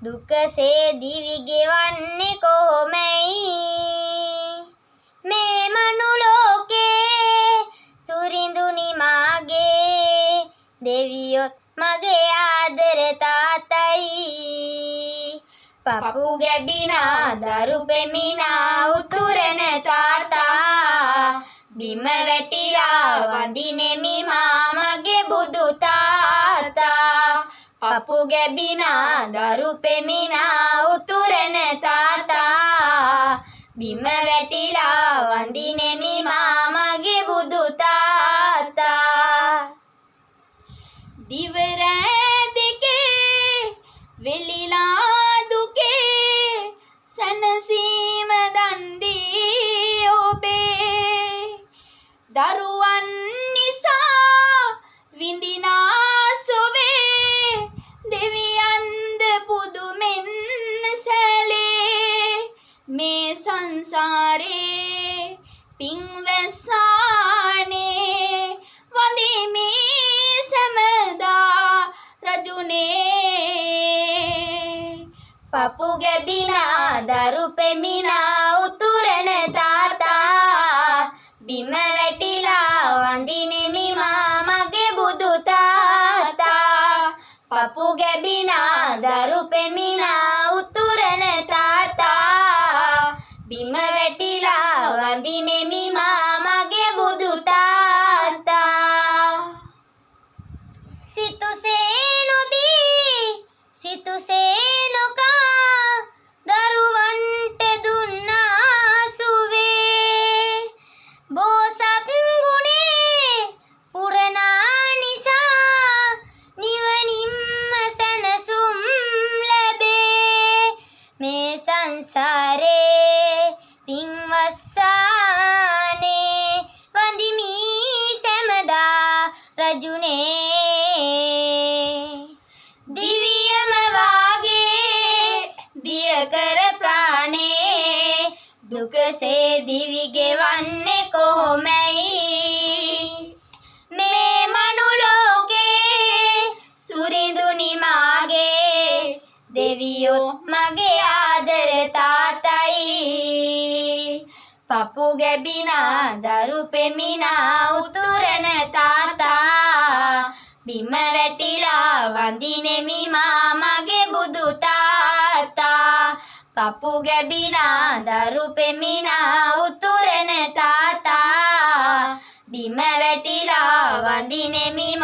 දුකසේ දිවි ගෙවන්නේ කොහොමයි මේ මනුලෝකේ සුරිඳුනි මාගේ දෙවියොත් මගේ ආදර තාතයි පපු ගැබිනා දරු පෙමිනා උතුරන තාතා බිම වැටිලා වඳිනෙමි මාමගේ බුදු තාතා පපු ගැබිනා දරු පෙමිනා උතුරන තාතා බිම වැටිලා වඳිනෙමි මාමගේ බුදු තාතා දිව රෑ දෙකේ වෙලිලා දුකේ සැනසීම දන්දී ඔබේ දරුවන් නිසා විඳිනා සොවේ දෙවියන්ද පුදුමෙන් සැලේ මේ සංසාරේ පින්වැස්සානේ වඳිමි සැමදා රජුනේ පපු ගැබිනා දරු පෙමිනා උතුරන තාතා බිම වැටිලා වඳිනෙමි මාමගේ බුදු තාතා පපු ගැබිනා දරු පෙමිනා උතුරන තාතා බිම වැටිලා වඳිනෙමි මාමගේ බුදු තාතා සිතුසේ නොබී සිතුසේ නොකා දරුවන්ට දුන්නා සුවේ බෝසත් ගුණේ පුරනා නිසා නිවනින්ම සැනසුම් ලැබේ මේ සංසාරේ පින්වස්සානේ වඳිමි සැමදා රජුනේ දිවියම වාගේ දිය කර ප්‍රාණේ දුකසේ දිවි ගෙවන්නේ කොහොමයි මේ මනුලෝකේ සුරිඳුනි මාගේ දෙවියෝ මගේ ආදර තාතයි පපු ගැබිනා දරු පෙමිනා උතුරන තාතා බිම වැටිලා වඳිනෙමි මාමගේ බුදු තාතා පපු ගැබිනා දරු පෙමිනා උතුරන තාතා බිම වැටිලා වඳිනෙමි